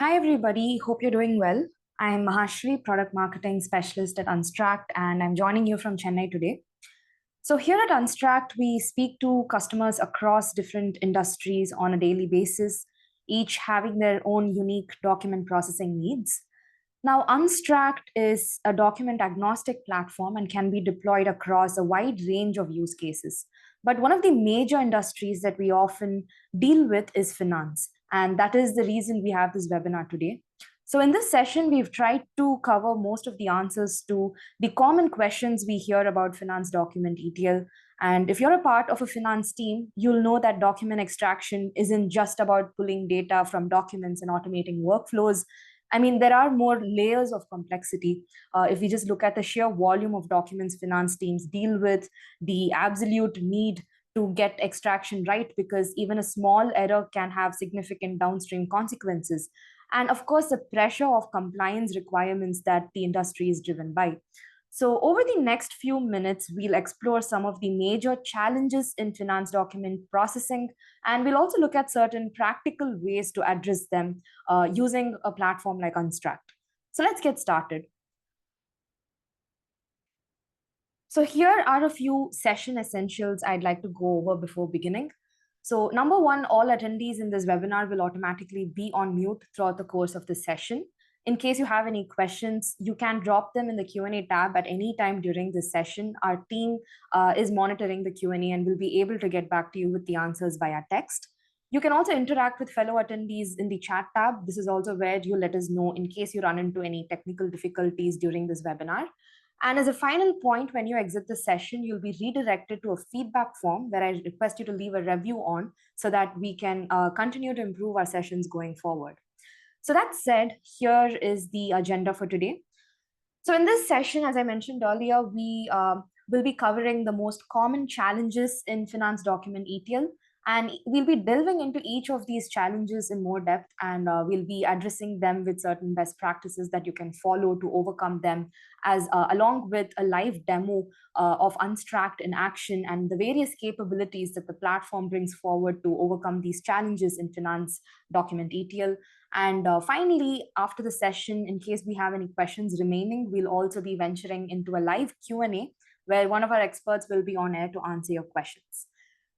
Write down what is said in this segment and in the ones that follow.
Hi, everybody. Hope you're doing well. I'm Mahashri, Product Marketing Specialist at Unstract, and I'm joining you from Chennai today. So, here at Unstract, we speak to customers across different industries on a daily basis, each having their own unique document processing needs. Now, Unstract is a document agnostic platform and can be deployed across a wide range of use cases. But one of the major industries that we often deal with is finance. And that is the reason we have this webinar today. So, in this session, we've tried to cover most of the answers to the common questions we hear about finance document ETL. And if you're a part of a finance team, you'll know that document extraction isn't just about pulling data from documents and automating workflows. I mean, there are more layers of complexity. If we just look at the sheer volume of documents finance teams deal with, the absolute need to get extraction right, because even a small error can have significant downstream consequences. And of course, the pressure of compliance requirements that the industry is driven by. So, over the next few minutes, we'll explore some of the major challenges in finance document processing, and we'll also look at certain practical ways to address them using a platform like Unstract. So, let's get started. So, here are a few session essentials I'd like to go over before beginning. So, number one, all attendees in this webinar will automatically be on mute throughout the course of the session. In case you have any questions, you can drop them in the Q&A tab at any time during this session. Our team is monitoring the Q&A and will be able to get back to you with the answers via text. You can also interact with fellow attendees in the chat tab. This is also where you let us know in case you run into any technical difficulties during this webinar. And as a final point, when you exit the session, you'll be redirected to a feedback form where I request you to leave a review on so that we can continue to improve our sessions going forward. So that said, here is the agenda for today. So in this session, as I mentioned earlier, we will be covering the most common challenges in finance document ETL. And we'll be delving into each of these challenges in more depth, and we'll be addressing them with certain best practices that you can follow to overcome them, as along with a live demo of Unstract in action and the various capabilities that the platform brings forward to overcome these challenges in finance document ETL. And finally, after the session, in case we have any questions remaining, we'll also be venturing into a live Q&A where one of our experts will be on air to answer your questions.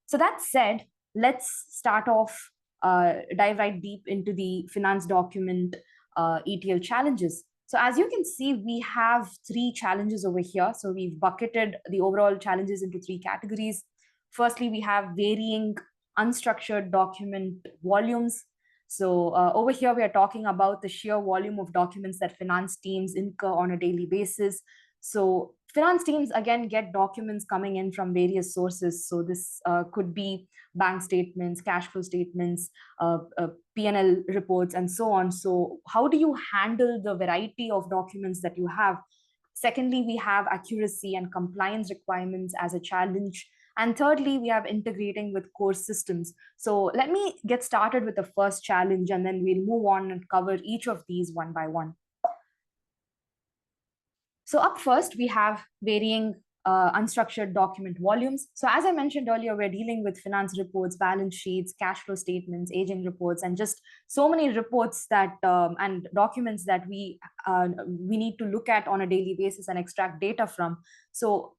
So that said, let's start off, dive right deep into the finance document ETL challenges. So as you can see, we have three challenges over here. So we've bucketed the overall challenges into three categories. Firstly, we have varying unstructured document volumes. So over here, we are talking about the sheer volume of documents that finance teams incur on a daily basis. So finance teams, again, get documents coming in from various sources. So this could be bank statements, cash flow statements, P&L reports, and so on. So how do you handle the variety of documents that you have? Secondly, we have accuracy and compliance requirements as a challenge. And thirdly, we have integrating with core systems. So let me get started with the first challenge, and then we'll move on and cover each of these one by one. So up first, we have varying unstructured document volumes. So as I mentioned earlier, we're dealing with finance reports, balance sheets, cash flow statements, aging reports, and just so many reports that and documents that we need to look at on a daily basis and extract data from. So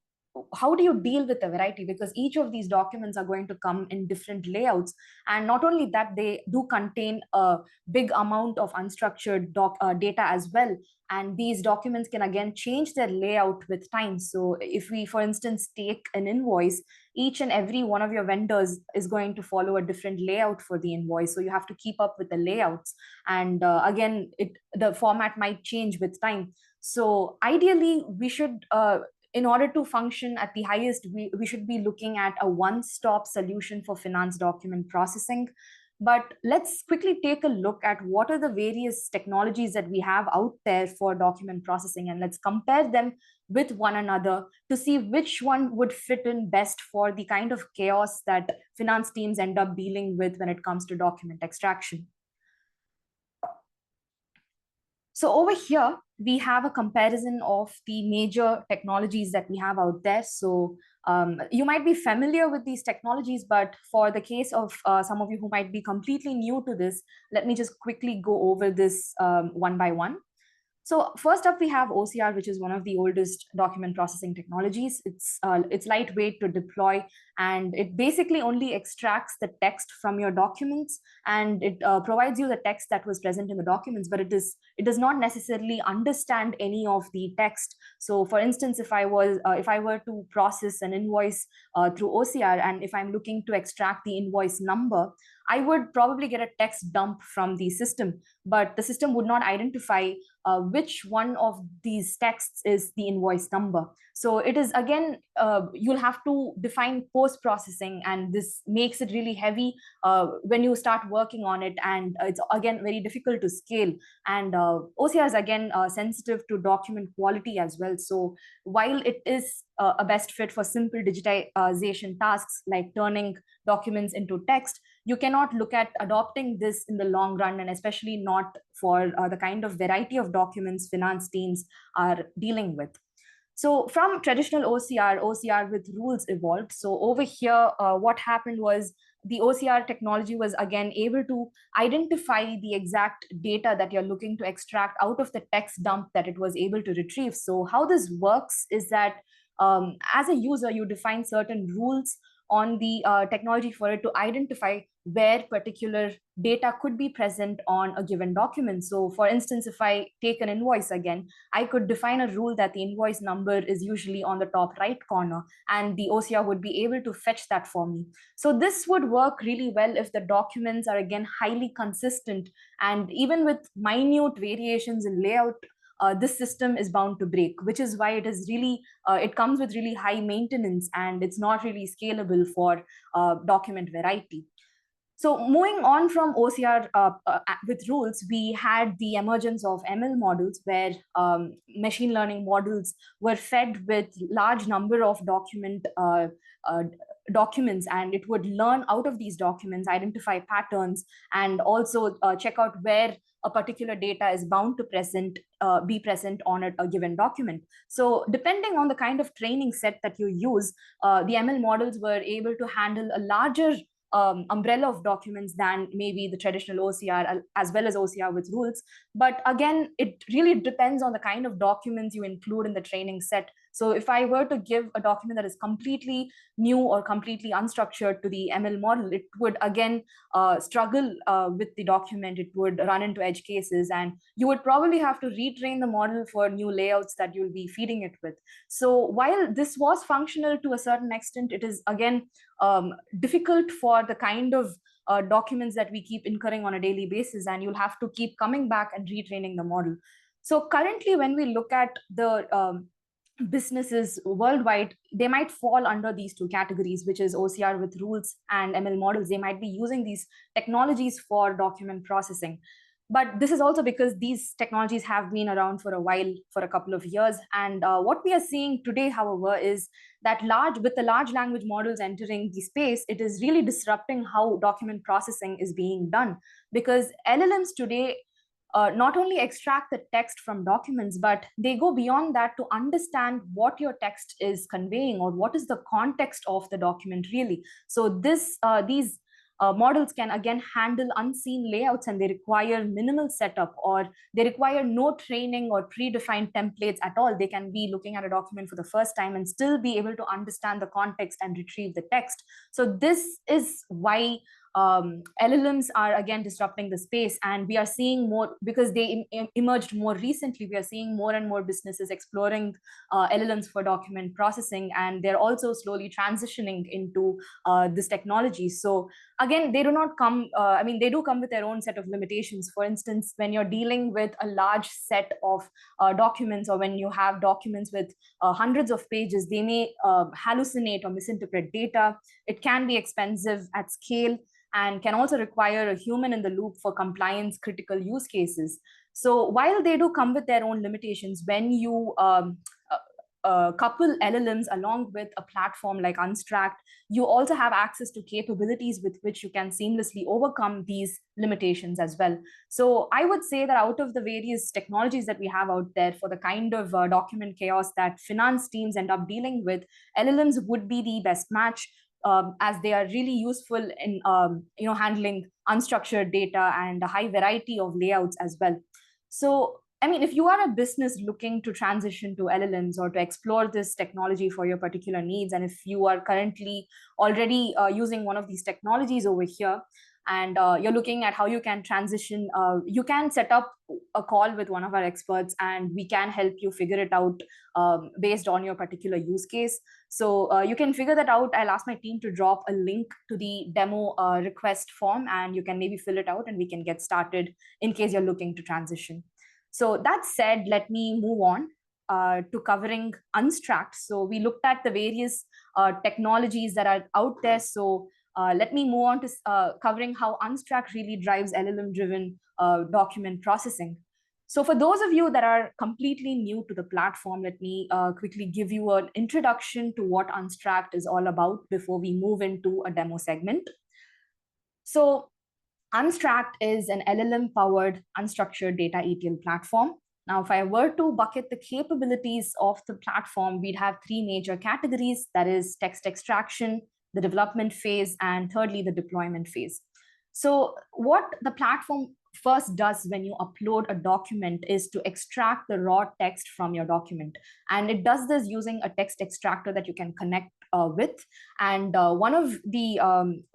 how do you deal with the variety? Because each of these documents are going to come in different layouts. And not only that, they do contain a big amount of unstructured data as well. And these documents can again change their layout with time. So if we, for instance, take an invoice, each and every one of your vendors is going to follow a different layout for the invoice. So you have to keep up with the layouts. And again, the format might change with time. So ideally, we should in order to function at the highest, we should be looking at a one-stop solution for finance document processing. But let's quickly take a look at what are the various technologies that we have out there for document processing, and let's compare them with one another to see which one would fit in best for the kind of chaos that finance teams end up dealing with when it comes to document extraction. So over here, we have a comparison of the major technologies that we have out there. So You might be familiar with these technologies, but for the case of some of you who might be completely new to this, let me just quickly go over this one by one. So first up, we have OCR, which is one of the oldest document processing technologies. It's lightweight to deploy, and it basically only extracts the text from your documents, and it provides you the text that was present in the documents, but it does not necessarily understand any of the text. So, for instance, if I were to process an invoice through OCR, and if I'm looking to extract the invoice number, I would probably get a text dump from the system, but the system would not identify which one of these texts is the invoice number. So it is, again, you'll have to define post-processing, and this makes it really heavy when you start working on it, and it's, again, very difficult to scale. And OCR is, again, sensitive to document quality as well. So while it is a best fit for simple digitization tasks like turning documents into text, you cannot look at adopting this in the long run, and especially not for the kind of variety of documents finance teams are dealing with. So from traditional OCR with rules evolved. So over here, what happened was the OCR technology was, again, able to identify the exact data that you're looking to extract out of the text dump that it was able to retrieve. So how this works is that as a user, you define certain rules on the technology for it to identify where particular data could be present on a given document. So for instance, if I take an invoice again, I could define a rule that the invoice number is usually on the top right corner, and the OCR would be able to fetch that for me. So this would work really well if the documents are, again, highly consistent, and even with minute variations in layout, this system is bound to break, which is why it is really, it comes with really high maintenance, and it's not really scalable for document variety. So moving on from OCR with rules, we had the emergence of ML models, where machine learning models were fed with large number of documents, and it would learn out of these documents, identify patterns, and also check out where a particular data is bound to be present on a given document. So depending on the kind of training set that you use, the ML models were able to handle a larger umbrella of documents than maybe the traditional OCR, as well as OCR with rules. But again, it really depends on the kind of documents you include in the training set. So if I were to give a document that is completely new or completely unstructured to the ML model, it would, again, struggle with the document. It would run into edge cases, and you would probably have to retrain the model for new layouts that you'll be feeding it with. So while this was functional to a certain extent, it is, again, difficult for the kind of documents that we keep incurring on a daily basis, and you'll have to keep coming back and retraining the model. So currently, when we look at the businesses worldwide, they might fall under these two categories, which is OCR with rules and ML models. They might be using these technologies for document processing. But this is also because these technologies have been around for a while, for a couple of years. And what we are seeing today, however, is that with the large language models entering the space, it is really disrupting how document processing is being done. Because LLMs today not only extract the text from documents, but they go beyond that to understand what your text is conveying, or what is the context of the document really. So these models can, again, handle unseen layouts, and they require minimal setup, or they require no training or predefined templates at all. They can be looking at a document for the first time and still be able to understand the context and retrieve the text. So this is why LLMs are, again, disrupting the space, and we are seeing more, because they emerged more recently. We are seeing more and more businesses exploring LLMs for document processing, and they're also slowly transitioning into this technology. So again, they do not come, they do come with their own set of limitations. For instance, when you're dealing with a large set of documents, or when you have documents with hundreds of pages, they may hallucinate or misinterpret data. It can be expensive at scale, and can also require a human in the loop for compliance critical use cases. So while they do come with their own limitations, when you couple LLMs along with a platform like Unstract, you also have access to capabilities with which you can seamlessly overcome these limitations as well. So I would say that out of the various technologies that we have out there for the kind of document chaos that finance teams end up dealing with, LLMs would be the best match, as they are really useful in handling unstructured data and a high variety of layouts as well. So I mean, if you are a business looking to transition to LLMs or to explore this technology for your particular needs, and if you are currently already using one of these technologies over here, and you're looking at how you can transition, you can set up a call with one of our experts and we can help you figure it out based on your particular use case. So you can figure that out. I'll ask my team to drop a link to the demo request form, and you can maybe fill it out and we can get started in case you're looking to transition. So that said, let me move on to covering Unstract. So we looked at the various technologies that are out there. So let me move on to covering how Unstract really drives LLM-driven document processing. So for those of you that are completely new to the platform, let me quickly give you an introduction to what Unstract is all about before we move into a demo segment. So Unstract is an LLM-powered unstructured data ETL platform. Now, if I were to bucket the capabilities of the platform, we'd have three major categories. That is text extraction, the development phase, and thirdly, the deployment phase. So what the platform first does when you upload a document is to extract the raw text from your document. And it does this using a text extractor that you can connect with. And one of the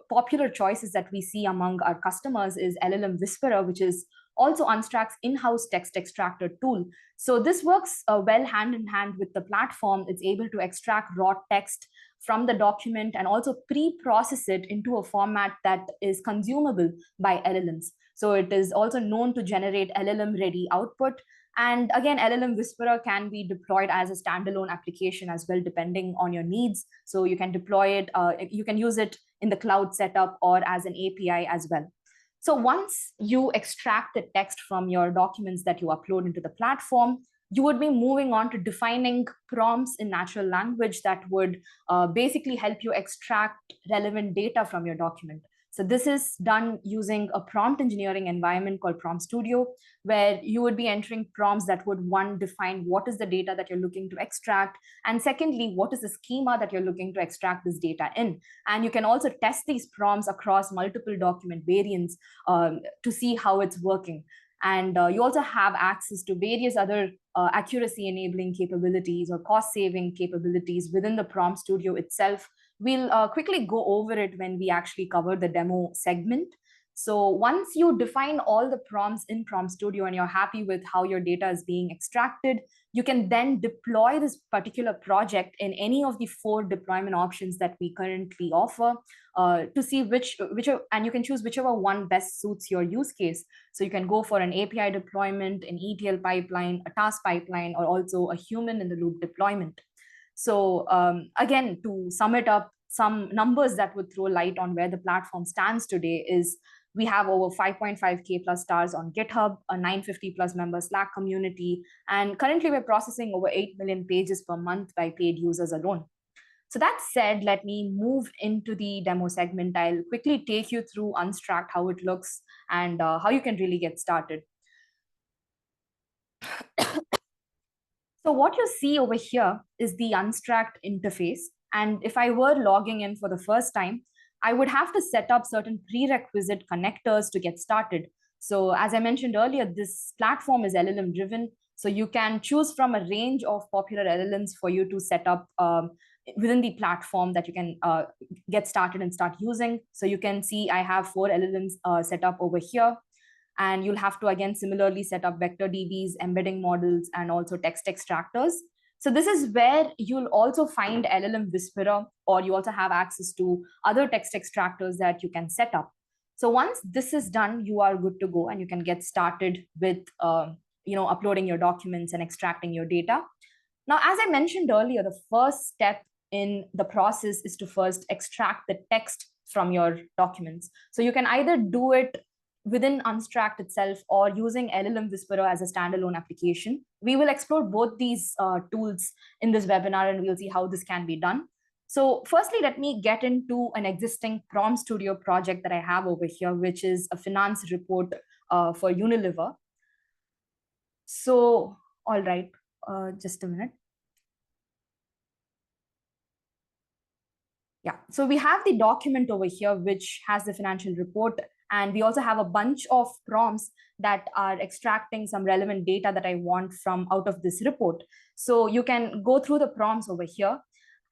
popular choices that we see among our customers is LLM-Whisperer, which is also Unstract's in-house text extractor tool. So this works well hand in hand with the platform. It's able to extract raw text from the document and also pre-process it into a format that is consumable by LLMs. So it is also known to generate LLM-ready output. And again, LLM-Whisperer can be deployed as a standalone application as well, depending on your needs. So you can deploy it, you can use it in the cloud setup or as an API as well. So once you extract the text from your documents that you upload into the platform, you would be moving on to defining prompts in natural language that would basically help you extract relevant data from your document. So this is done using a prompt engineering environment called Prompt Studio, where you would be entering prompts that would, one, define what is the data that you're looking to extract, and secondly, what is the schema that you're looking to extract this data in. And you can also test these prompts across multiple document variants to see how it's working. And you also have access to various other accuracy enabling capabilities or cost saving capabilities within the Prompt Studio itself. We'll quickly go over it when we actually cover the demo segment. So once you define all the prompts in Prompt Studio and you're happy with how your data is being extracted, you can then deploy this particular project in any of the 4 deployment options that we currently offer to see whichever, and you can choose whichever one best suits your use case. So you can go for an API deployment, an ETL pipeline, a task pipeline, or also a human in the loop deployment. So again, to sum it up, some numbers that would throw light on where the platform stands today is we have over 5.5K plus stars on GitHub, a 950 plus member Slack community, and currently we're processing over 8 million pages per month by paid users alone. So that said, let me move into the demo segment. I'll quickly take you through Unstract, how it looks, and how you can really get started. So what you see over here is the Unstract interface. And if I were logging in for the first time, I would have to set up certain prerequisite connectors to get started. So as I mentioned earlier, this platform is LLM driven. So you can choose from a range of popular LLMs for you to set up within the platform that you can get started and start using. So you can see I have 4 LLMs set up over here. And you'll have to, again, similarly set up vector DBs, embedding models, and also text extractors. So this is where you'll also find LLM-Whisperer, or you also have access to other text extractors that you can set up. So once this is done, you are good to go, and you can get started with uploading your documents and extracting your data. Now, as I mentioned earlier, the first step in the process is to first extract the text from your documents. So you can either do it within Unstract itself or using LLM-Whisperer as a standalone application. We will explore both these tools in this webinar, and we'll see how this can be done. So firstly, let me get into an existing Prompt Studio project that I have over here, which is a finance report for Unilever. So, all right, just a minute. Yeah, so we have the document over here, which has the financial report. And we also have a bunch of prompts that are extracting some relevant data that I want from out of this report. So you can go through the prompts over here.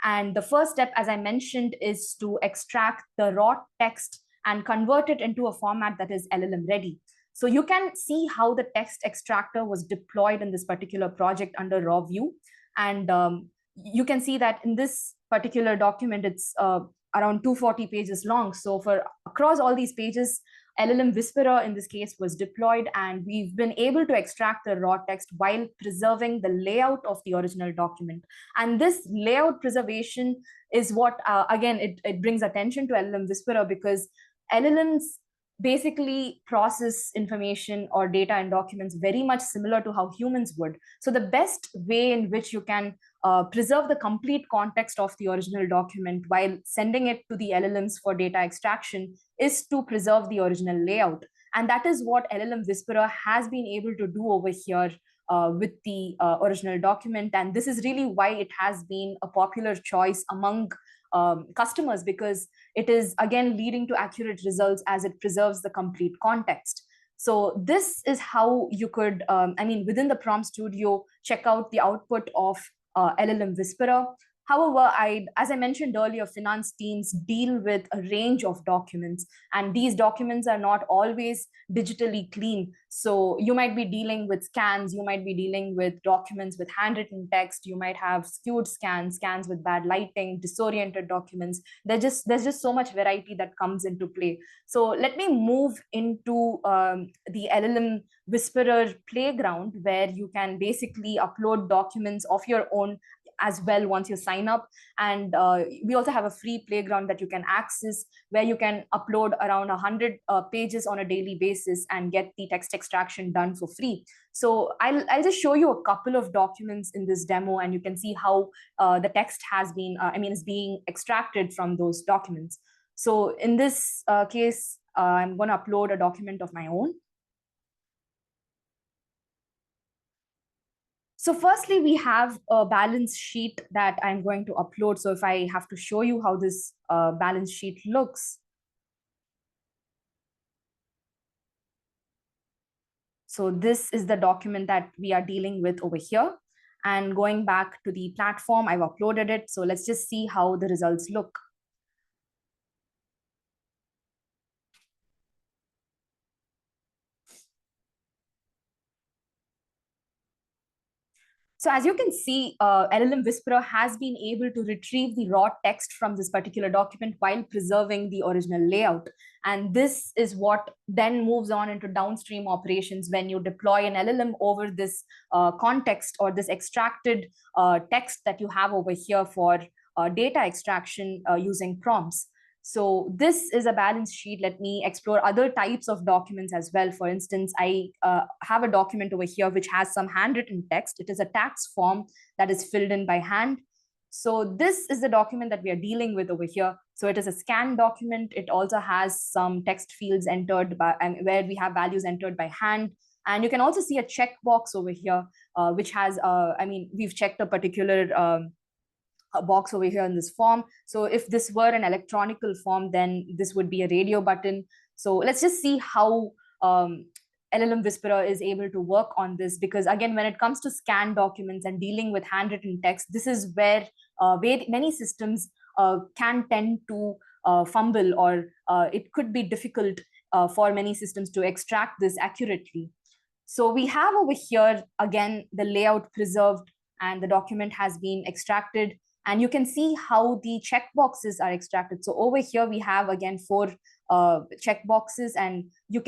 And the first step, as I mentioned, is to extract the raw text and convert it into a format that is LLM ready. So you can see how the text extractor was deployed in this particular project under raw view. And you can see that in this particular document, it's around 240 pages long. So for across all these pages, LLM-Whisperer in this case was deployed, and we've been able to extract the raw text while preserving the layout of the original document. And this layout preservation is what, again, it brings attention to LLM-Whisperer, because LLMs basically process information or data and documents very much similar to how humans would. So the best way in which you can preserve the complete context of the original document while sending it to the LLMs for data extraction is to preserve the original layout. And that is what LLM-Whisperer has been able to do over here with the original document. And this is really why it has been a popular choice among customers, because it is, again, leading to accurate results as it preserves the complete context. So this is how you could, within the Prompt Studio, check out the output of LLM-Whisperer. However, as I mentioned earlier, finance teams deal with a range of documents, and these documents are not always digitally clean. So you might be dealing with scans, you might be dealing with documents with handwritten text, you might have skewed scans, scans with bad lighting, disoriented documents. There's just so much variety that comes into play. So let me move into the LLM Whisperer playground, where you can basically upload documents of your own as well once you sign up. And we also have a free playground that you can access, where you can upload around 100 pages on a daily basis and get the text extraction done for free. So I'll just show you a couple of documents in this demo, and you can see how the text has been, is being extracted from those documents. So in this case, I'm going to upload a document of my own. So firstly, we have a balance sheet that I'm going to upload. So if I have to show you how this balance sheet looks. So this is the document that we are dealing with over here. And going back to the platform, I've uploaded it. So let's just see how the results look. So as you can see, LLM-Whisperer has been able to retrieve the raw text from this particular document while preserving the original layout. And this is what then moves on into downstream operations when you deploy an LLM over this context or this extracted text that you have over here for data extraction using prompts. So this is a balance sheet. Let me explore other types of documents as well. For instance, I have a document over here which has some handwritten text. It is a tax form that is filled in by hand. So this is the document that we are dealing with over here. So it is a scanned document. It also has some text fields entered by, and where we have values entered by hand. And you can also see a checkbox over here, which has, we've checked a particular a box over here in this form. So if this were an electronical form, then this would be a radio button. So let's just see how LLM-Whisperer is able to work on this, because again, when it comes to scanned documents and dealing with handwritten text, this is where many systems can tend to fumble, or it could be difficult for many systems to extract this accurately. So we have over here, again, the layout preserved, and the document has been extracted. And you can see how the checkboxes are extracted. So over here, we have, again, 4 checkboxes, and you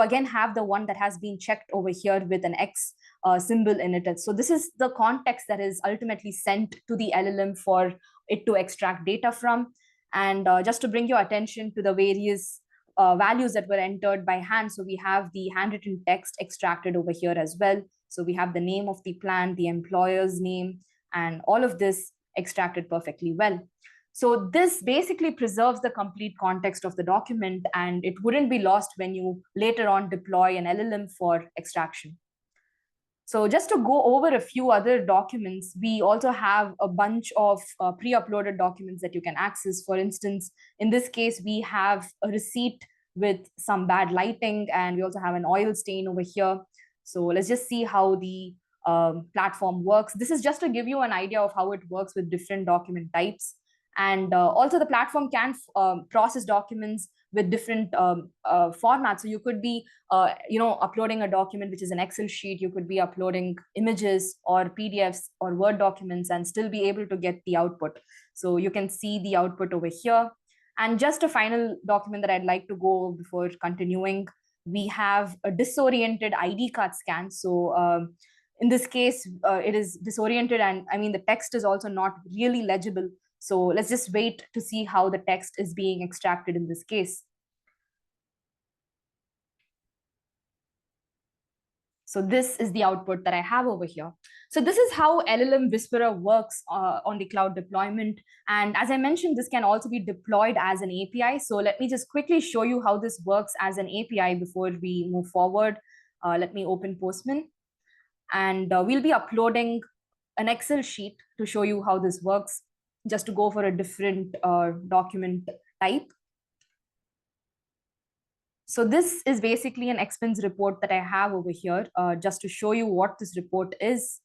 again have the one that has been checked over here with an X symbol in it. So this is the context that is ultimately sent to the LLM for it to extract data from. And just to bring your attention to the various values that were entered by hand. So we have the handwritten text extracted over here as well. So we have the name of the plan, the employer's name, and all of this extracted perfectly well. So this basically preserves the complete context of the document, and it wouldn't be lost when you later on deploy an LLM for extraction. So just to go over a few other documents, we also have a bunch of pre-uploaded documents that you can access. For instance, in this case, we have a receipt with some bad lighting, and we also have an oil stain over here. So let's just see how the platform works. This is just to give you an idea of how it works with different document types. And also the platform can process documents with different formats. So you could be uploading a document which is an Excel sheet. You could be uploading images or PDFs or Word documents and still be able to get the output. So you can see the output over here. And just a final document that I'd like to go before continuing, we have a disoriented ID card scan. So in this case, it is disoriented, and I mean the text is also not really legible. So let's just wait to see how the text is being extracted in this case. So this is the output that I have over here. So this is how LLM-Whisperer works on the cloud deployment. And as I mentioned, this can also be deployed as an API. So let me just quickly show you how this works as an API before we move forward. Let me open Postman. And we'll be uploading an Excel sheet to show you how this works, just to go for a different document type. So this is basically an expense report that I have over here, just to show you what this report is.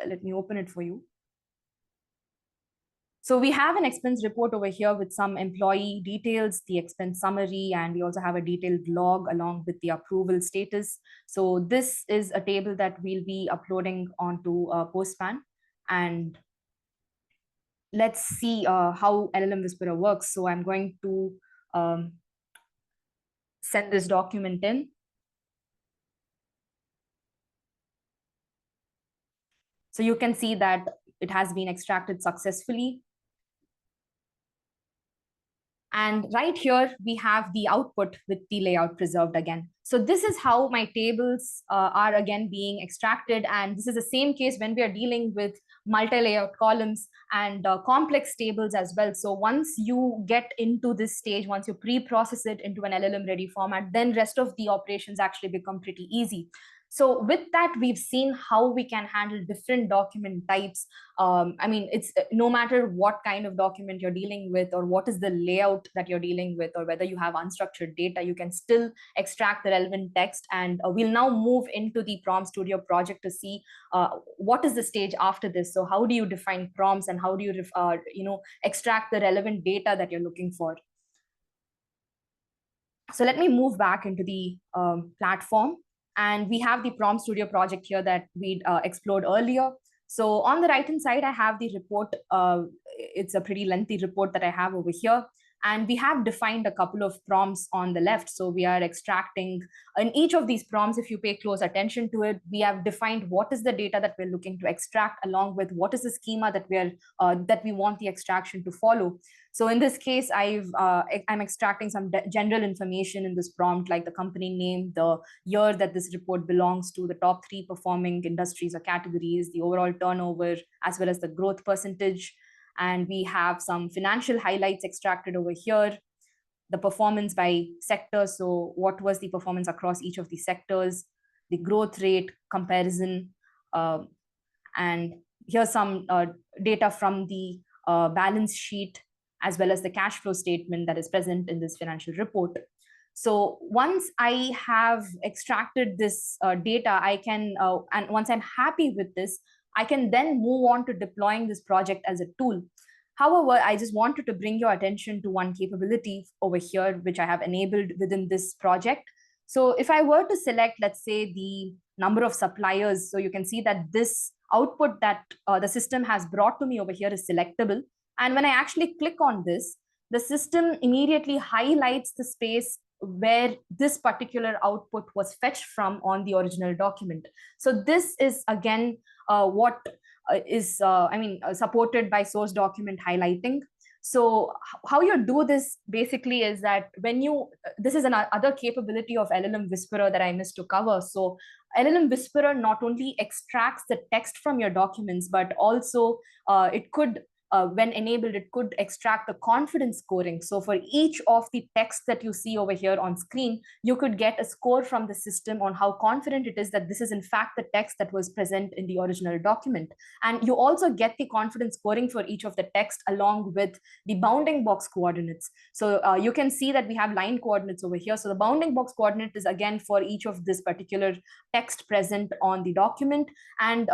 Let me open it for you. So we have an expense report over here with some employee details, the expense summary, and we also have a detailed log along with the approval status. So this is a table that we'll be uploading onto Postman. And let's see how LLM-Whisperer works. So I'm going to send this document in. So you can see that it has been extracted successfully. And right here, we have the output with the layout preserved again. So this is how my tables are again being extracted. And this is the same case when we are dealing with multi-layout columns and complex tables as well. So once you get into this stage, once you pre-process it into an LLM ready format, then rest of the operations actually become pretty easy. So with that, we've seen how we can handle different document types. I mean, it's no matter what kind of document you're dealing with or what is the layout that you're dealing with, or whether you have unstructured data, you can still extract the relevant text. And we'll now move into the Prompt Studio project to see what is the stage after this. So how do you define prompts, and how do you extract the relevant data that you're looking for? So let me move back into the platform. And we have the Prompt Studio project here that we explored earlier. So on the right-hand side, I have the report. It's a pretty lengthy report that I have over here. And we have defined a couple of prompts on the left. So we are extracting in each of these prompts, if you pay close attention to it, we have defined what is the data that we're looking to extract, along with what is the schema that we want the extraction to follow. So in this case, I'm extracting some general information in this prompt, like the company name, the year that this report belongs to, the top 3 performing industries or categories, the overall turnover, as well as the growth percentage. And we have some financial highlights extracted over here, the performance by sector. So what was the performance across each of the sectors, the growth rate comparison, and here's some data from the balance sheet, as well as the cash flow statement that is present in this financial report. So once I have extracted this data, I can, and once I'm happy with this, I can then move on to deploying this project as a tool. However, I just wanted to bring your attention to one capability over here, which I have enabled within this project. So if I were to select, let's say, the number of suppliers, so you can see that this output that the system has brought to me over here is selectable. And when I actually click on this, the system immediately highlights the space where this particular output was fetched from on the original document. So this is again what is supported by source document highlighting. So how you do this basically is that when you, this is another capability of LLM-Whisperer that I missed to cover. So LLM-Whisperer not only extracts the text from your documents, but also it could, when enabled, it could extract the confidence scoring. So for each of the text that you see over here on screen, you could get a score from the system on how confident it is that this is in fact the text that was present in the original document. And you also get the confidence scoring for each of the text along with the bounding box coordinates. So you can see that we have line coordinates over here. So the bounding box coordinate is again for each of this particular text present on the document. And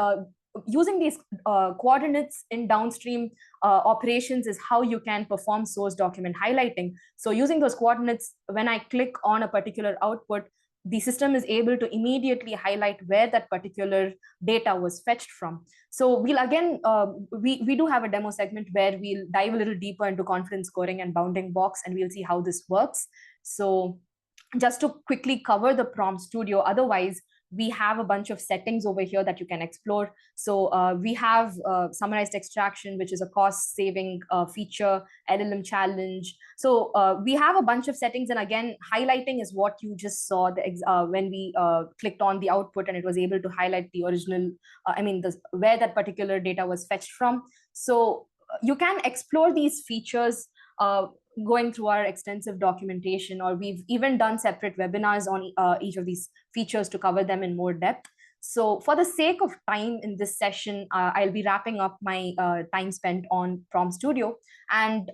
using these coordinates in downstream operations is how you can perform source document highlighting. So using those coordinates, when I click on a particular output, the system is able to immediately highlight where that particular data was fetched from. So we'll again, we do have a demo segment where we'll dive a little deeper into confidence scoring and bounding box, and we'll see how this works. So just to quickly cover the Prompt Studio, otherwise, we have a bunch of settings over here that you can explore. So we have summarized extraction, which is a cost-saving feature, LLM challenge. So we have a bunch of settings. And again, highlighting is what you just saw when we clicked on the output, and it was able to highlight the original, where that particular data was fetched from. So you can explore these features going through our extensive documentation, or we've even done separate webinars on each of these features to cover them in more depth. So for the sake of time in this session, I'll be wrapping up my time spent on Prompt Studio. And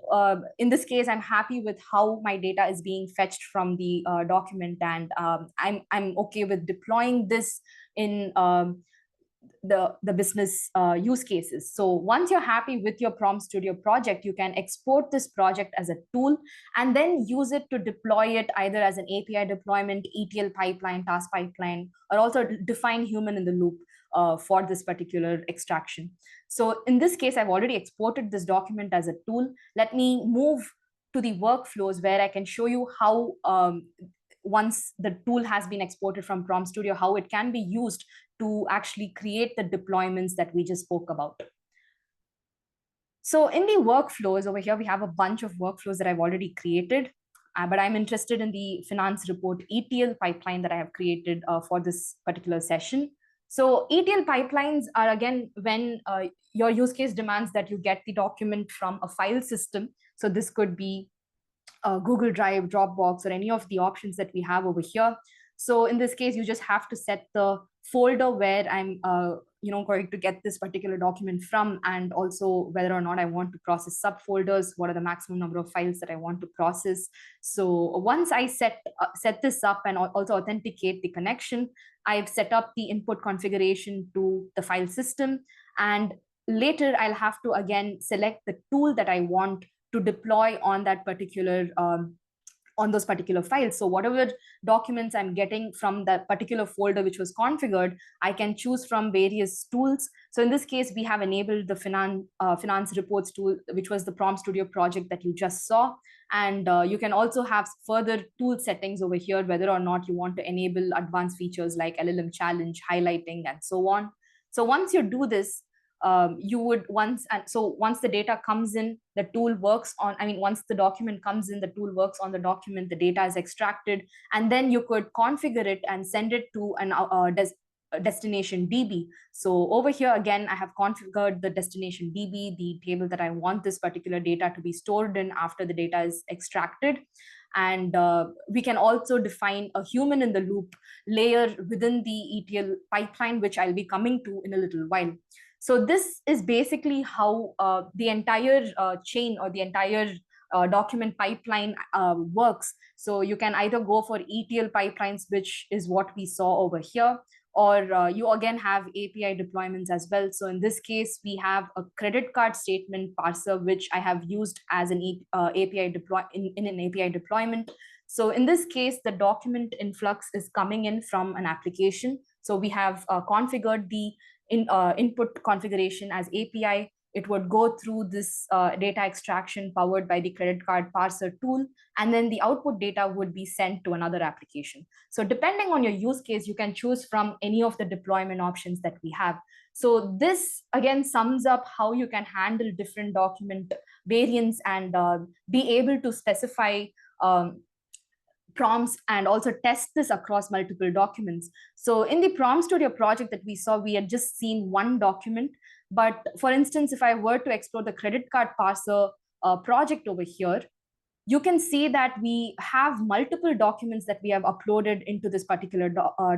in this case, I'm happy with how my data is being fetched from the document. And I'm okay with deploying this in the business use cases. So once you're happy with your Prompt Studio project, you can export this project as a tool and then use it to deploy it either as an API deployment, ETL pipeline, task pipeline, or also define human in the loop for this particular extraction. So in this case, I've already exported this document as a tool. Let me move to the workflows where I can show you how once the tool has been exported from Prompt Studio, how it can be used to actually create the deployments that we just spoke about. So in the workflows over here, we have a bunch of workflows that I've already created, but I'm interested in the finance report ETL pipeline that I have created for this particular session. So ETL pipelines are, again, when your use case demands that you get the document from a file system. So this could be Google Drive, Dropbox, or any of the options that we have over here. So in this case, you just have to set the folder where I'm going to get this particular document from, and also whether or not I want to process subfolders, what are the maximum number of files that I want to process. So once I set this up and also authenticate the connection, I've set up the input configuration to the file system. And later, I'll have to, again, select the tool that I want to deploy on that particular on those particular files. So whatever documents I'm getting from that particular folder which was configured, I can choose from various tools. So in this case, we have enabled the finance reports tool, which was the Prompt Studio project that you just saw. And you can also have further tool settings over here, whether or not you want to enable advanced features like LLM challenge, highlighting, and so on. So once you do this, once the data comes in, the tool works on, once the document comes in, the tool works on the document, the data is extracted, and then you could configure it and send it to an destination DB. So over here, again, I have configured the destination DB, the table that I want this particular data to be stored in after the data is extracted. And we can also define a human in the loop layer within the ETL pipeline, which I'll be coming to in a little while. So this is basically how the entire chain or the entire document pipeline works. So you can either go for ETL pipelines, which is what we saw over here, or you again have API deployments as well. So in this case, we have a credit card statement parser, which I have used as an API in an API deployment. So in this case, the document influx is coming in from an application. So we have configured the input configuration as API. it would go through this data extraction powered by the credit card parser tool, and then the output data would be sent to another application. So depending on your use case, you can choose from any of the deployment options that we have. So this again sums up how you can handle different document variants and be able to specify prompts and also test this across multiple documents. So in the Prompt Studio project that we saw, we had just seen one document. But for instance, if I were to explore the credit card parser project over here, you can see that we have multiple documents that we have uploaded into this particular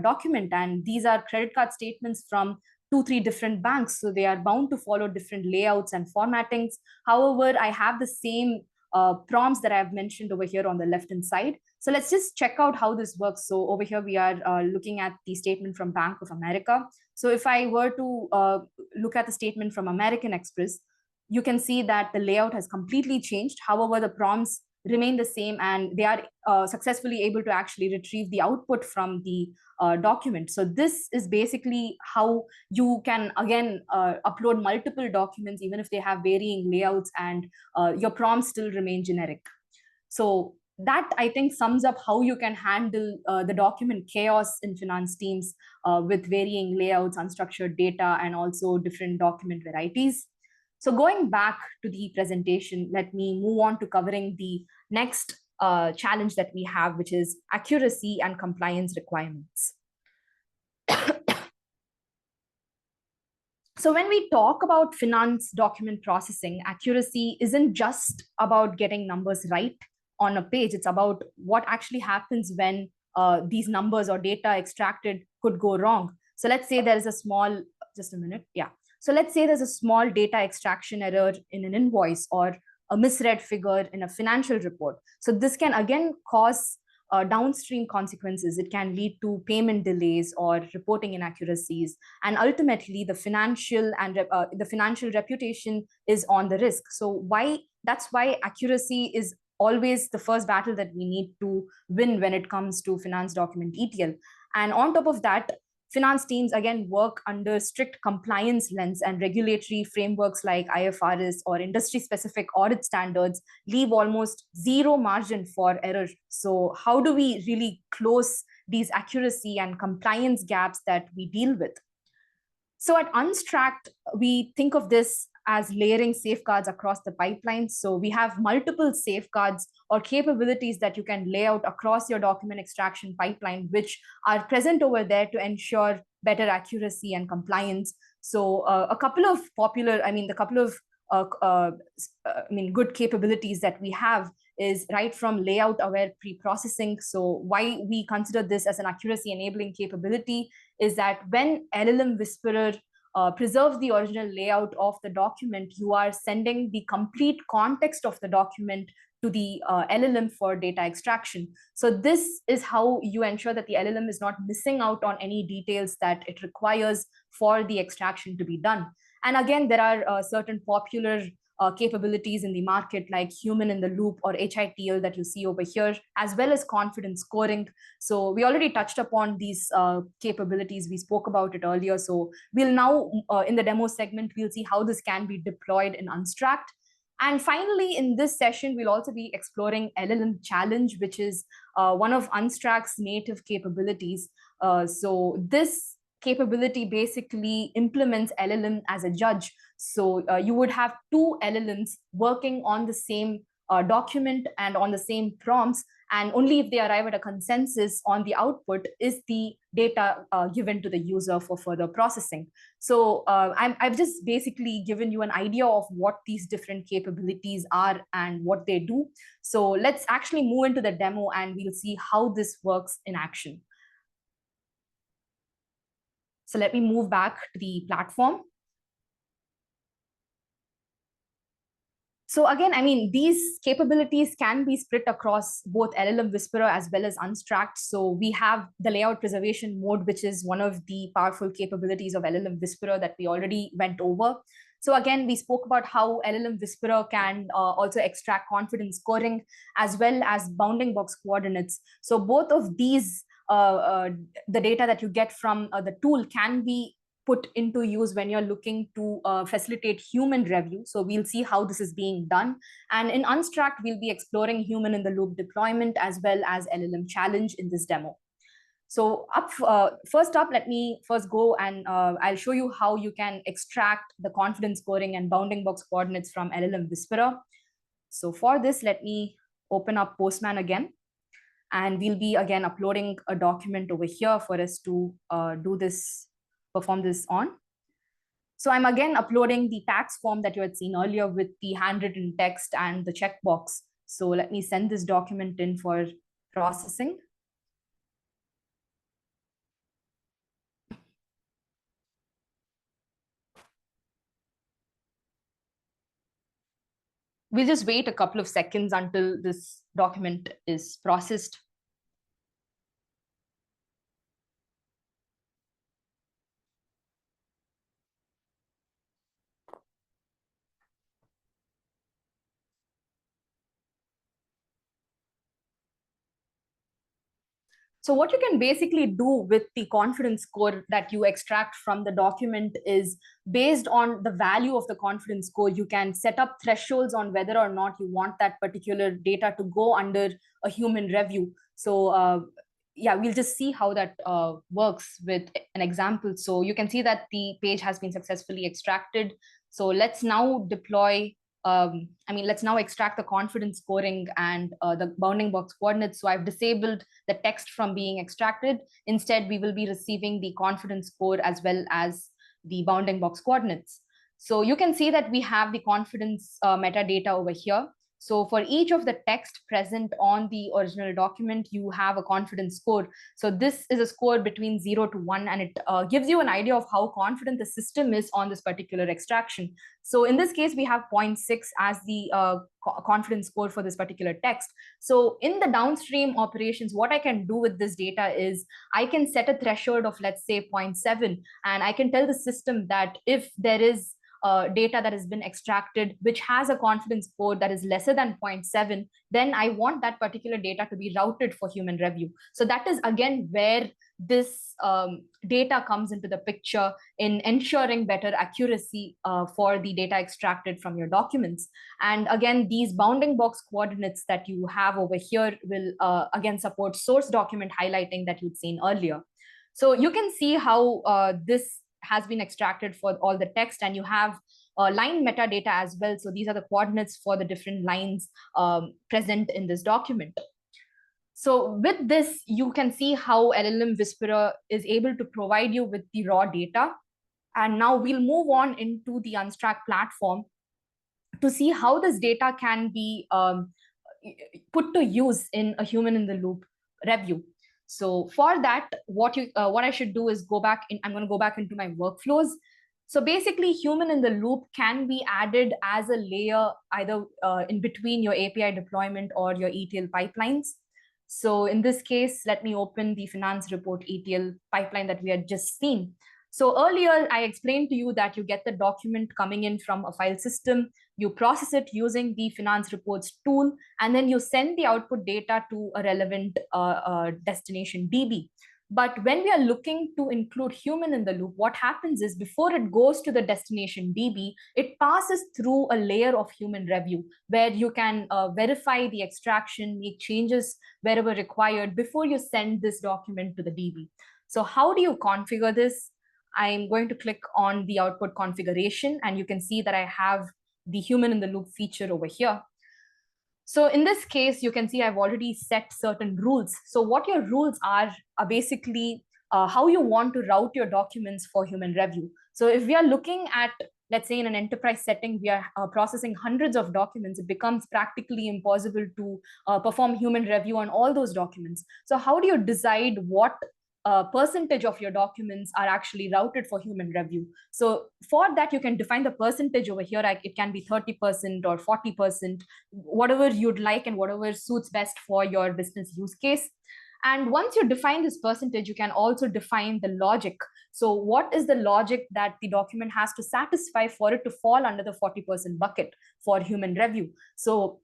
document. And these are credit card statements from 2-3 different banks. So they are bound to follow different layouts and formattings. However, I have the same prompts that I've mentioned over here on the left-hand side. So let's just check out how this works. So over here, we are looking at the statement from Bank of America. So if I were to look at the statement from American Express, you can see that the layout has completely changed. However, the prompts remain the same, and they are successfully able to actually retrieve the output from the document. So this is basically how you can, again, upload multiple documents, even if they have varying layouts, and your prompts still remain generic. So that, I think, sums up how you can handle the document chaos in finance teams with varying layouts, unstructured data, and also different document varieties. So going back to the presentation, let me move on to covering the next challenge that we have, which is accuracy and compliance requirements. So when we talk about finance document processing, accuracy isn't just about getting numbers right on a page. It's about what actually happens when these numbers or data extracted could go wrong. So let's say there's a small, just a minute, yeah. So let's say there's a small data extraction error in an invoice or a misread figure in a financial report. So this can again cause downstream consequences. It can lead to payment delays or reporting inaccuracies, and ultimately the financial reputation is on the risk. So that's why accuracy is always the first battle that we need to win when it comes to finance document ETL. And on top of that, finance teams again work under strict compliance lens, and regulatory frameworks like IFRS or industry-specific audit standards leave almost zero margin for error. So how do we really close these accuracy and compliance gaps that we deal with? So at Unstract, we think of this as layering safeguards across the pipeline. So we have multiple safeguards or capabilities that you can lay out across your document extraction pipeline, which are present over there to ensure better accuracy and compliance. So a couple of good capabilities that we have is right from layout aware pre-processing. So why we consider this as an accuracy enabling capability is that when LLM-Whisperer preserves the original layout of the document, you are sending the complete context of the document to the LLM for data extraction. So this is how you ensure that the LLM is not missing out on any details that it requires for the extraction to be done. And again, there are certain popular capabilities in the market like human in the loop or HITL that you see over here, as well as confidence scoring. So we already touched upon these capabilities. We spoke about it earlier. So we'll now, in the demo segment, we'll see how this can be deployed in Unstract. And finally, in this session, we'll also be exploring LLM Challenge, which is one of Unstract's native capabilities. So this capability basically implements LLM as a judge. So you would have two LLMs working on the same document and on the same prompts, and only if they arrive at a consensus on the output is the data given to the user for further processing. So I've just basically given you an idea of what these different capabilities are and what they do. So let's actually move into the demo and we'll see how this works in action. So let me move back to the platform. So again, I mean, these capabilities can be split across both LLM-Whisperer as well as Unstract. So we have the layout preservation mode, which is one of the powerful capabilities of LLM-Whisperer that we already went over. So again, we spoke about how LLM-Whisperer can also extract confidence scoring as well as bounding box coordinates. So both of these, the data that you get from the tool can be put into use when you're looking to facilitate human review. So we'll see how this is being done. And in Unstract, we'll be exploring human in the loop deployment as well as LLM challenge in this demo. So first up, let me first go and I'll show you how you can extract the confidence scoring and bounding box coordinates from LLM-Whisperer. So for this, let me open up Postman again. And we'll be again uploading a document over here for us to perform this on. So I'm again uploading the tax form that you had seen earlier with the handwritten text and the checkbox. So let me send this document in for processing. We'll just wait a couple of seconds until this document is processed. So what you can basically do with the confidence score that you extract from the document is based on the value of the confidence score, you can set up thresholds on whether or not you want that particular data to go under a human review. So yeah, we'll just see how that works with an example. So you can see that the page has been successfully extracted. So let's now deploy let's now extract the confidence scoring and the bounding box coordinates. So I've disabled the text from being extracted. Instead, we will be receiving the confidence score as well as the bounding box coordinates. So you can see that we have the confidence metadata over here. So for each of the text present on the original document, you have a confidence score. So this is a score between 0 to 1, and it gives you an idea of how confident the system is on this particular extraction. So in this case, we have 0.6 as the confidence score for this particular text. So in the downstream operations, what I can do with this data is I can set a threshold of, let's say, 0.7, and I can tell the system that if there is data that has been extracted, which has a confidence score that is lesser than 0.7, then I want that particular data to be routed for human review. So that is again where this data comes into the picture in ensuring better accuracy for the data extracted from your documents. And again, these bounding box coordinates that you have over here will again support source document highlighting that you'd seen earlier. So you can see how this has been extracted for all the text, and you have line metadata as well. So these are the coordinates for the different lines present in this document. So with this, you can see how LLM-Whisperer is able to provide you with the raw data. And now we'll move on into the Unstract platform to see how this data can be put to use in a human in the loop review. So for that, what I should do is go back in. I'm going to go back into my workflows. So basically, human in the loop can be added as a layer either in between your API deployment or your ETL pipelines. So in this case, let me open the finance report ETL pipeline that we had just seen. So earlier, I explained to you that you get the document coming in from a file system, you process it using the finance reports tool, and then you send the output data to a relevant destination DB. But when we are looking to include human in the loop, what happens is before it goes to the destination DB, it passes through a layer of human review where you can verify the extraction, make changes wherever required before you send this document to the DB. So how do you configure this? I'm going to click on the output configuration, and you can see that I have the human in the loop feature over here. So in this case, you can see I've already set certain rules. So what your rules are basically how you want to route your documents for human review. So if we are looking at, let's say in an enterprise setting, we are processing hundreds of documents, it becomes practically impossible to perform human review on all those documents. So how do you decide what percentage of your documents are actually routed for human review? So for that, you can define the percentage over here. Like it can be 30% or 40%, whatever you'd like and whatever suits best for your business use case. And once you define this percentage, you can also define the logic. So what is the logic that the document has to satisfy for it to fall under the 40% bucket for human review? So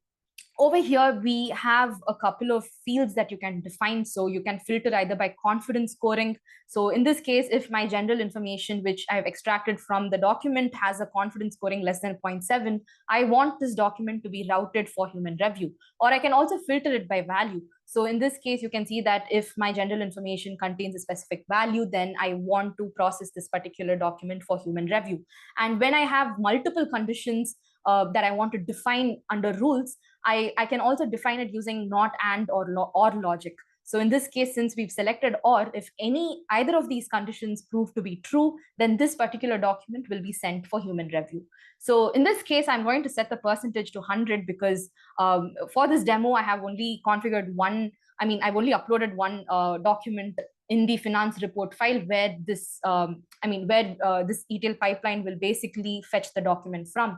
Over here, we have a couple of fields that you can define. So you can filter either by confidence scoring. So in this case, if my general information, which I've extracted from the document, has a confidence scoring less than 0.7, I want this document to be routed for human review. Or I can also filter it by value. So in this case, you can see that if my general information contains a specific value, then I want to process this particular document for human review. And when I have multiple conditions that I want to define under rules, I can also define it using not, and, or logic. So in this case, since we've selected or, if either of these conditions prove to be true, then this particular document will be sent for human review. So in this case, I'm going to set the percentage to 100 because for this demo, I have only configured I've only uploaded one document in the finance report file where this this ETL pipeline will basically fetch the document from.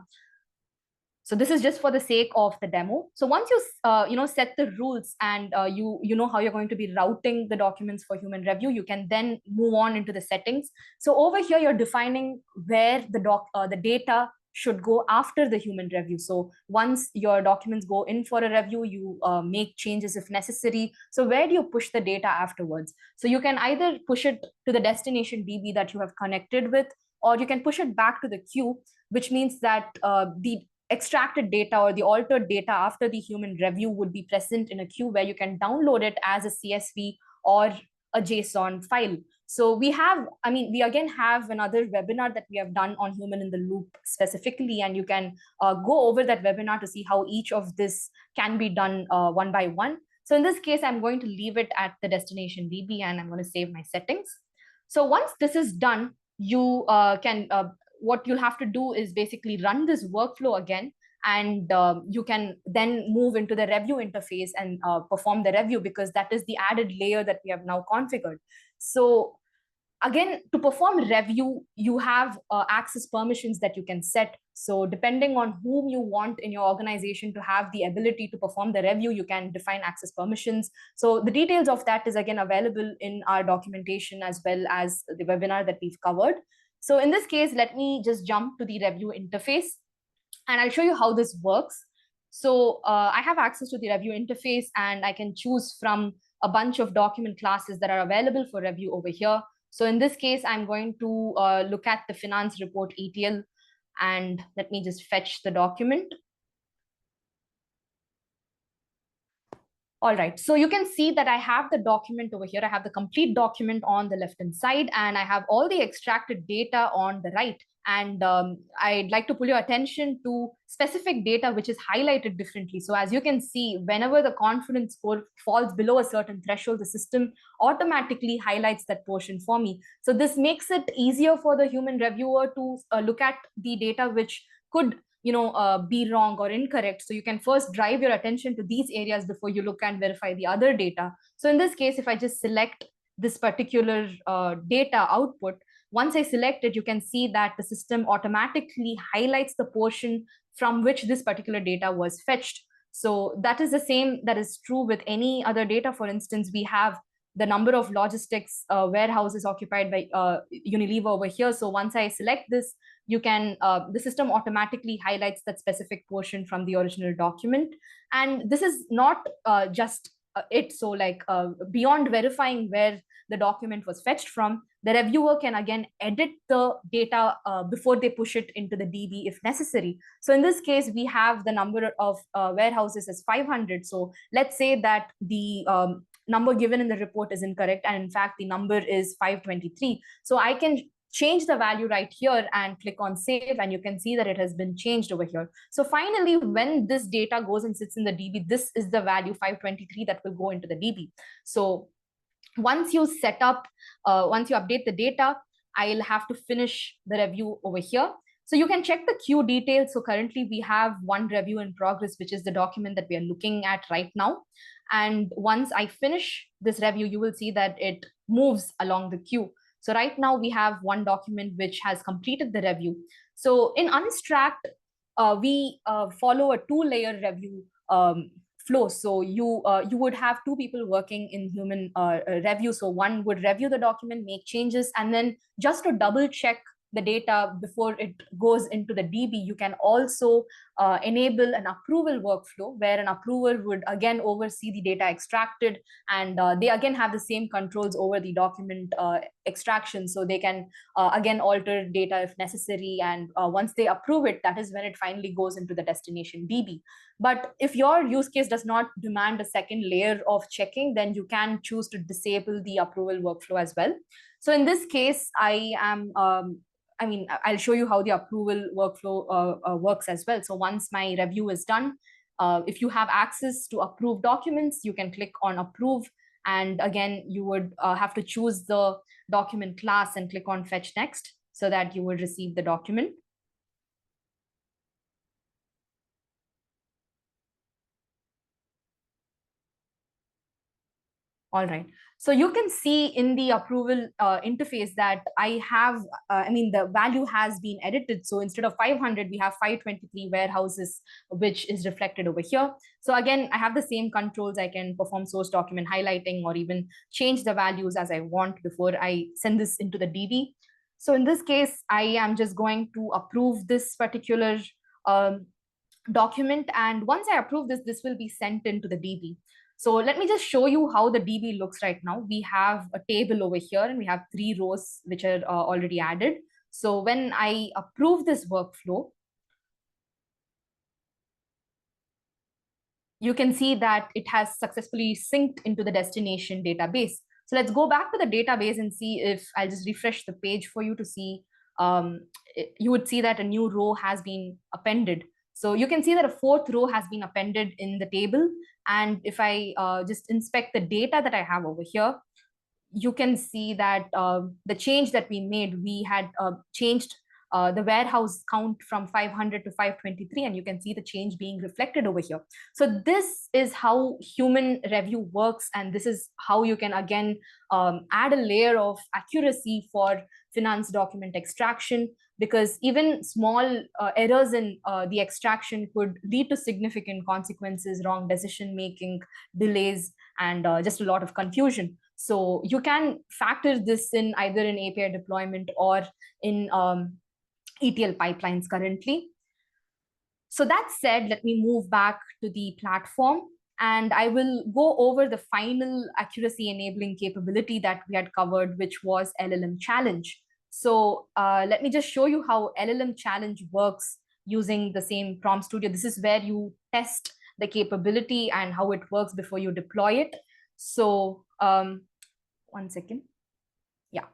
So this is just for the sake of the demo. So once you set the rules and you know how you're going to be routing the documents for human review, you can then move on into the settings. So over here, you're defining where the data should go after the human review. So once your documents go in for a review, you make changes if necessary. So where do you push the data afterwards? So you can either push it to the destination DB that you have connected with, or you can push it back to the queue, which means that the extracted data or the altered data after the human review would be present in a queue where you can download it as a CSV or a JSON file. So we again have another webinar that we have done on human in the loop specifically, and you can go over that webinar to see how each of this can be done one by one. So in this case, I'm going to leave it at the destination DB and I'm going to save my settings. So once this is done, you what you'll have to do is basically run this workflow again, and you can then move into the review interface and perform the review, because that is the added layer that we have now configured. So again, to perform review, you have access permissions that you can set. So depending on whom you want in your organization to have the ability to perform the review, you can define access permissions. So the details of that is again available in our documentation as well as the webinar that we've covered. So in this case, let me just jump to the review interface and I'll show you how this works. So I have access to the review interface and I can choose from a bunch of document classes that are available for review over here. So in this case, I'm going to look at the finance report ETL, and let me just fetch the document. All right, so you can see that I have the document over here. I have the complete document on the left-hand side, and I have all the extracted data on the right. And I'd like to pull your attention to specific data which is highlighted differently. So as you can see, whenever the confidence score falls below a certain threshold, the system automatically highlights that portion for me. So this makes it easier for the human reviewer to look at the data which could be wrong or incorrect. So you can first drive your attention to these areas before you look and verify the other data. So in this case, if I just select this particular data output, once I select it, you can see that the system automatically highlights the portion from which this particular data was fetched. So that is the same that is true with any other data. For instance, we have the number of logistics warehouses occupied by Unilever over here. So once I select this, you can the system automatically highlights that specific portion from the original document. And this is not just it. So beyond verifying where the document was fetched from, the reviewer can again edit the data before they push it into the DB if necessary. So in this case, we have the number of warehouses as 500. So let's say that the number given in the report is incorrect, and in fact the number is 523. So I can change the value right here and click on save, and you can see that it has been changed over here. So finally, when this data goes and sits in the DB, this is the value 523 that will go into the DB. So once you set up, once you update the data, I'll have to finish the review over here. So you can check the queue details. So currently we have one review in progress, which is the document that we are looking at right now. And once I finish this review, you will see that it moves along the queue. So right now we have one document which has completed the review. So in Unstract, we follow a two-layer review flow. So you would have two people working in human review. So one would review the document, make changes, and then just to double check the data before it goes into the DB, you can also enable an approval workflow where an approver would again oversee the data extracted, and they again have the same controls over the document extraction, so they can again alter data if necessary, and once they approve it, that is when it finally goes into the destination DB. But if your use case does not demand a second layer of checking, then you can choose to disable the approval workflow as well. So in this case, I'll show you how the approval workflow works as well. So once my review is done, if you have access to approve documents, you can click on approve. And again, you would have to choose the document class and click on fetch next so that you will receive the document. All right. So you can see in the approval interface that the value has been edited. So instead of 500, we have 523 warehouses, which is reflected over here. So again, I have the same controls. I can perform source document highlighting or even change the values as I want before I send this into the DB. So in this case, I am just going to approve this particular document. And once I approve this, this will be sent into the DB. So let me just show you how the DB looks right now. We have a table over here and we have 3 rows which are already added. So when I approve this workflow, you can see that it has successfully synced into the destination database. So let's go back to the database and see if I'll just refresh the page for you to see. You would see that a new row has been appended. So you can see that a 4th row has been appended in the table. And if I just inspect the data that I have over here, you can see that the change that we made, we had changed the warehouse count from 500 to 523, and you can see the change being reflected over here. So this is how human review works, and this is how you can again add a layer of accuracy for finance document extraction, because even small errors in the extraction could lead to significant consequences, wrong decision making, delays, and just a lot of confusion. So you can factor this in either in API deployment or in ETL pipelines currently. So that said, let me move back to the platform, and I will go over the final accuracy enabling capability that we had covered, which was LLM Challenge. So let me just show you how LLM Challenge works using the same Prompt Studio. This is where you test the capability and how it works before you deploy it. So one second. Yeah.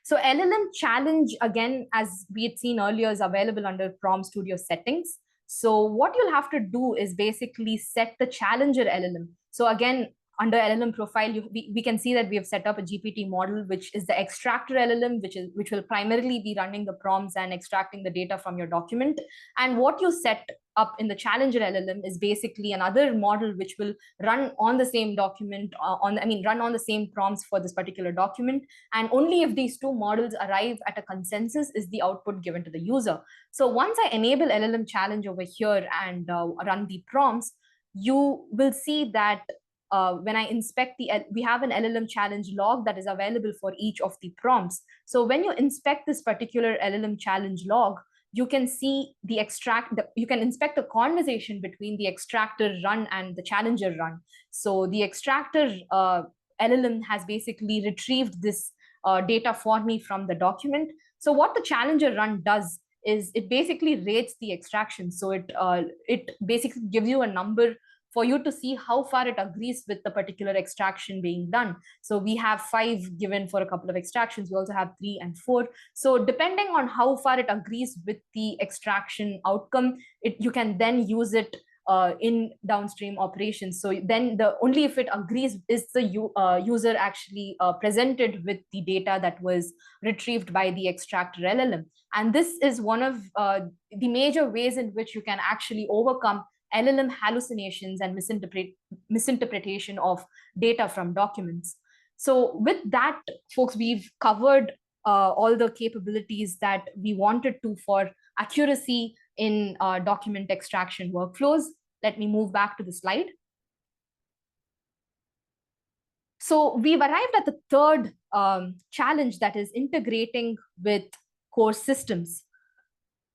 So LLM Challenge, again, as we had seen earlier, is available under Prompt Studio settings. So what you'll have to do is basically set the challenger LLM. So again, under LLM profile, we can see that we have set up a GPT model, which is the extractor LLM, which will primarily be running the prompts and extracting the data from your document. And what you set up in the challenger LLM is basically another model which will run on the same document, run on the same prompts for this particular document. And only if these 2 models arrive at a consensus is the output given to the user. So once I enable LLM Challenge over here and run the prompts, you will see that when I inspect we have an LLM Challenge log that is available for each of the prompts. So when you inspect this particular LLM Challenge log, you can see you can inspect the conversation between the extractor run and the challenger run. So the extractor LLM has basically retrieved this data for me from the document. So what the challenger run does is it basically rates the extraction. So it basically gives you a number for you to see how far it agrees with the particular extraction being done. So we have 5 given for a couple of extractions. We also have 3 and 4. So depending on how far it agrees with the extraction outcome, you can then use it in downstream operations. So then only if it agrees is the user actually presented with the data that was retrieved by the extractor LLM. And this is one of the major ways in which you can actually overcome LLM hallucinations and misinterpretation of data from documents. So with that, folks, we've covered all the capabilities that we wanted to for accuracy in document extraction workflows. Let me move back to the slide. So we've arrived at the 3rd challenge, that is integrating with core systems.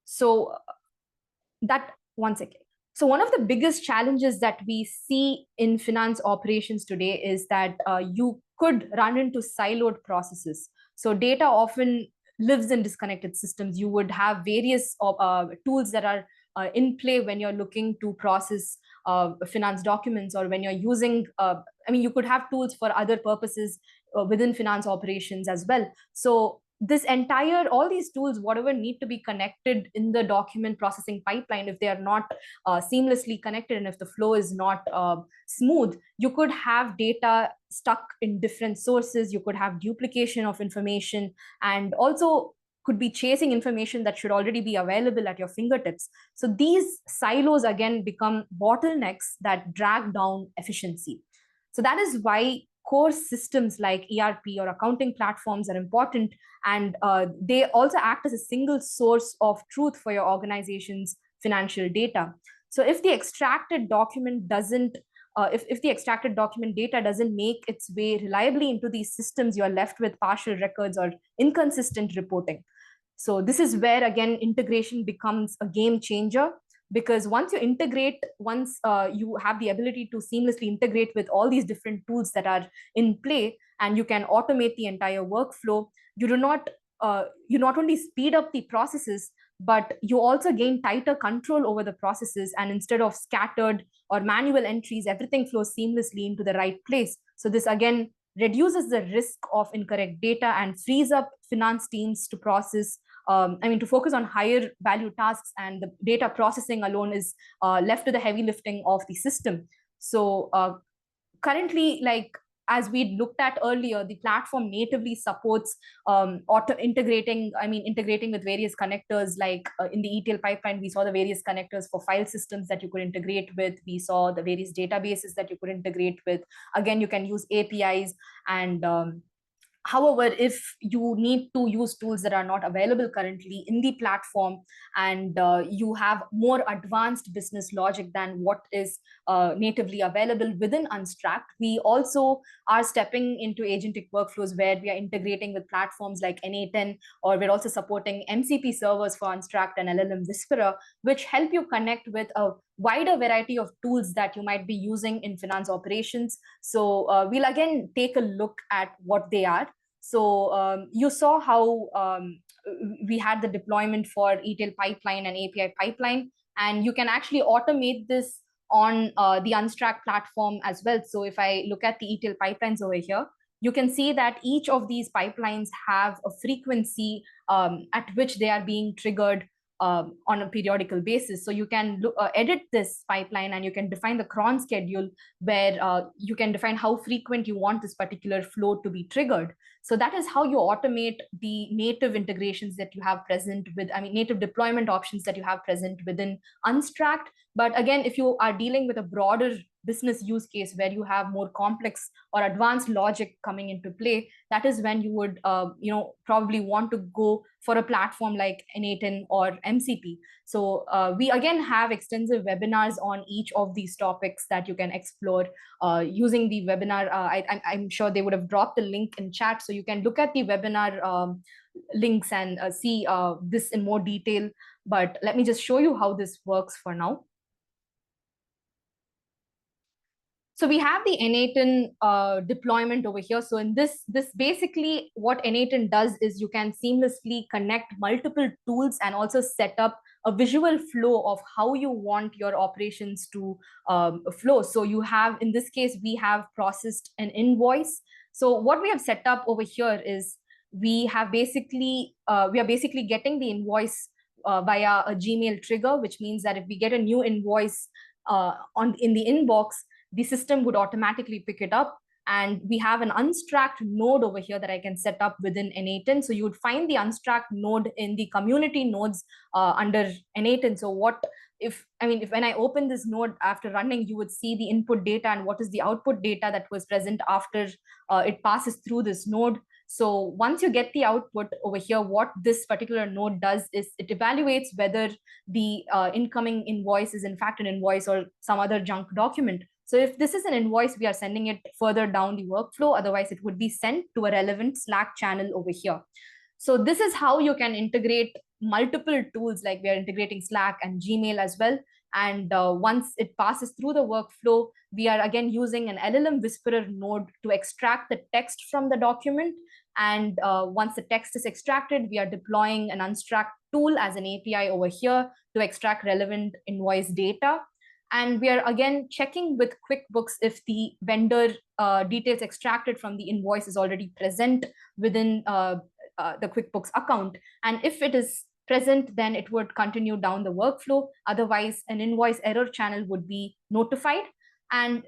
So that One second. So one of the biggest challenges that we see in finance operations today is that you could run into siloed processes. So data often lives in disconnected systems. You would have various tools that are in play when you're looking to process finance documents, or when you're using, you could have tools for other purposes within finance operations as well. So all these tools, whatever, need to be connected in the document processing pipeline. If they are not seamlessly connected, and if the flow is not smooth, you could have data stuck in different sources. You could have duplication of information, and also could be chasing information that should already be available at your fingertips. So these silos again become bottlenecks that drag down efficiency. So that is why core systems like ERP or accounting platforms are important, and they also act as a single source of truth for your organization's financial data. So if the extracted document doesn't if the extracted document data doesn't make its way reliably into these systems, you're left with partial records or inconsistent reporting. So this is where, again, integration becomes a game changer, because once you have the ability to seamlessly integrate with all these different tools that are in play, and you can automate the entire workflow, you not only speed up the processes, but you also gain tighter control over the processes. And instead of scattered or manual entries, everything flows seamlessly into the right place. So this again reduces the risk of incorrect data and frees up finance teams to to focus on higher value tasks, and the data processing alone is left to the heavy lifting of the system. So currently, as we looked at earlier, the platform natively supports integrating with various connectors. In the ETL pipeline, we saw the various connectors for file systems that you could integrate with. We saw the various databases that you could integrate with. Again, you can use APIs. And however, if you need to use tools that are not available currently in the platform, and you have more advanced business logic than what is natively available within Unstract, we also are stepping into agentic workflows where we are integrating with platforms like N8N, or we're also supporting MCP servers for Unstract and LLM-Whisperer, which help you connect with a wider variety of tools that you might be using in finance operations. So we'll again take a look at what they are. So you saw how we had the deployment for ETL pipeline and API pipeline, and you can actually automate this on the Unstract platform as well. So if I look at the ETL pipelines over here, you can see that each of these pipelines have a frequency at which they are being triggered on a periodical basis. So you can edit this pipeline, and you can define the cron schedule, where you can define how frequent you want this particular flow to be triggered. So that is how you automate the native integrations that you have present native deployment options that you have present within Unstract. But again, if you are dealing with a broader business use case where you have more complex or advanced logic coming into play, that is when you would probably want to go for a platform like N8N or MCP. So we again have extensive webinars on each of these topics that you can explore using the webinar. I'm sure they would have dropped the link in chat, so you can look at the webinar links and see this in more detail. But let me just show you how this works for now. So we have the N8N deployment over here. So in this basically what N8N does is you can seamlessly connect multiple tools and also set up a visual flow of how you want your operations to flow. So you have, in this case, we have processed an invoice. So what we have set up over here is we are basically getting the invoice via a Gmail trigger, which means that if we get a new invoice in the inbox, the system would automatically pick it up. And we have an Unstract node over here that I can set up within N8N. So you would find the Unstract node in the community nodes under N8N. So if when I open this node after running, you would see the input data and what is the output data that was present after it passes through this node. So once you get the output over here, what this particular node does is it evaluates whether the incoming invoice is in fact an invoice or some other junk document. So if this is an invoice, we are sending it further down the workflow. Otherwise, it would be sent to a relevant Slack channel over here. So this is how you can integrate multiple tools, like we are integrating Slack and Gmail as well. And once it passes through the workflow, we are again using an LLM-Whisperer node to extract the text from the document. And once the text is extracted, we are deploying an Unstract tool as an API over here to extract relevant invoice data. And we are again checking with QuickBooks if the vendor details extracted from the invoice is already present within the QuickBooks account. And if it is present, then it would continue down the workflow. Otherwise, an invoice error channel would be notified. And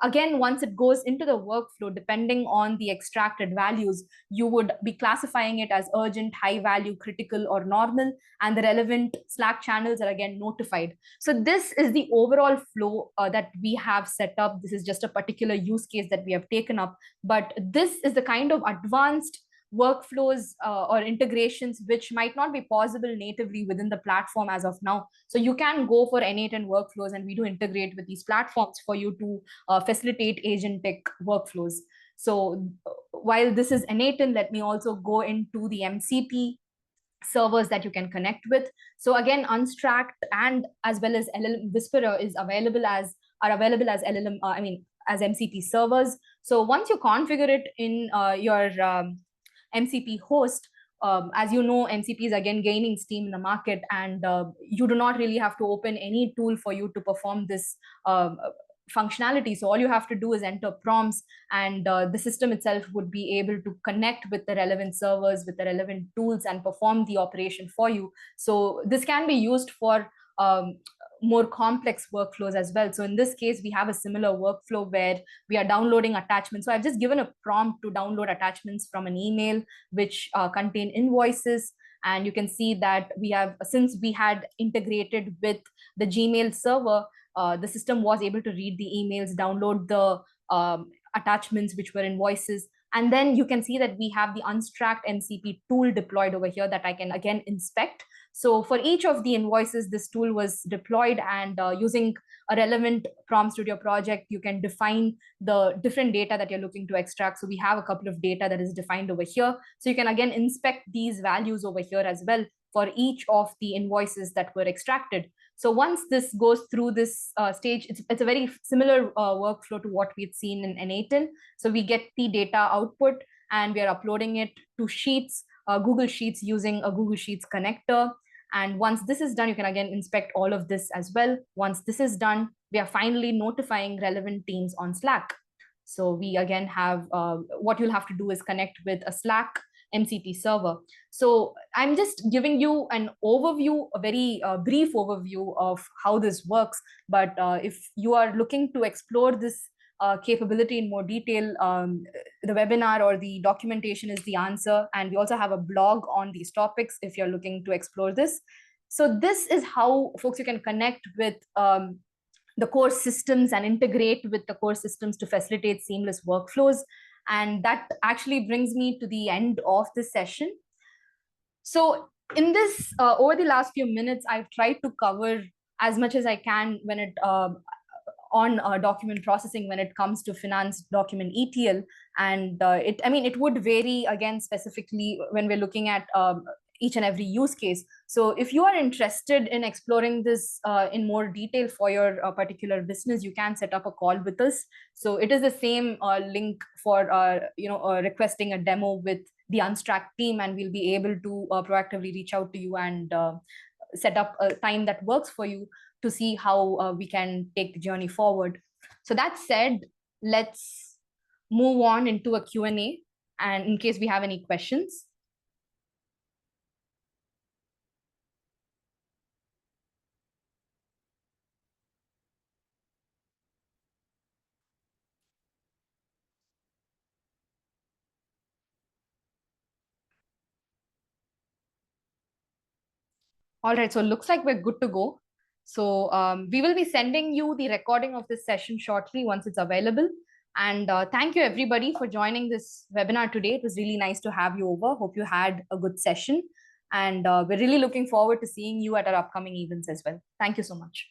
again, once it goes into the workflow, depending on the extracted values, you would be classifying it as urgent, high value, critical, or normal, and the relevant Slack channels are again notified. So this is the overall flow that we have set up. This is just a particular use case that we have taken up, but this is the kind of advanced workflows or integrations which might not be possible natively within the platform as of now. So you can go for N8N workflows, and we do integrate with these platforms for you to facilitate agentic workflows. So while this is N8N, let me also go into the MCP servers that you can connect with. So again, Unstract and as well as LLM-Whisperer are available as as MCP servers. So once you configure it in your MCP host, as you know, MCP is again gaining steam in the market, and you do not really have to open any tool for you to perform this functionality. So all you have to do is enter prompts, and the system itself would be able to connect with the relevant servers, with the relevant tools, and perform the operation for you. So this can be used for more complex workflows as well. So in this case, we have a similar workflow where we are downloading attachments. So I've just given a prompt to download attachments from an email which contain invoices. And you can see that we have, since we had integrated with the Gmail server, the system was able to read the emails, download the attachments which were invoices. And then you can see that we have the Unstract MCP tool deployed over here that I can again inspect. So for each of the invoices, this tool was deployed, and using a relevant prompt studio project, you can define the different data that you're looking to extract. So we have a couple of data that is defined over here. So you can again inspect these values over here as well for each of the invoices that were extracted. So once this goes through this stage, it's a very similar workflow to what we've seen in N8N. So we get the data output, and we are uploading it to Sheets, Google Sheets, using a Google Sheets connector. And once this is done, you can again inspect all of this as well. Once this is done, we are finally notifying relevant teams on Slack. So we again have, what you'll have to do is connect with a Slack MCP server. So I'm just giving you an overview, a very brief overview of how this works. But if you are looking to explore this capability in more detail, the webinar or the documentation is the answer. And we also have a blog on these topics if you're looking to explore this. So this is how, folks, you can connect with the core systems and integrate with the core systems to facilitate seamless workflows. And that actually brings me to the end of this session. So in this, over the last few minutes, I've tried to cover as much as I can when it on document processing when it comes to finance document ETL. And it would vary again specifically when we're looking at each and every use case. So if you are interested in exploring this in more detail for your particular business, you can set up a call with us. So it is the same link for requesting a demo with the Unstract team, and we'll be able to proactively reach out to you and set up a time that works for you to see how we can take the journey forward. So that said, let's move on into a Q&A, and in case we have any questions. All right, so it looks like we're good to go. So we will be sending you the recording of this session shortly once it's available. And thank you everybody for joining this webinar today. It was really nice to have you over. Hope you had a good session. And we're really looking forward to seeing you at our upcoming events as well. Thank you so much.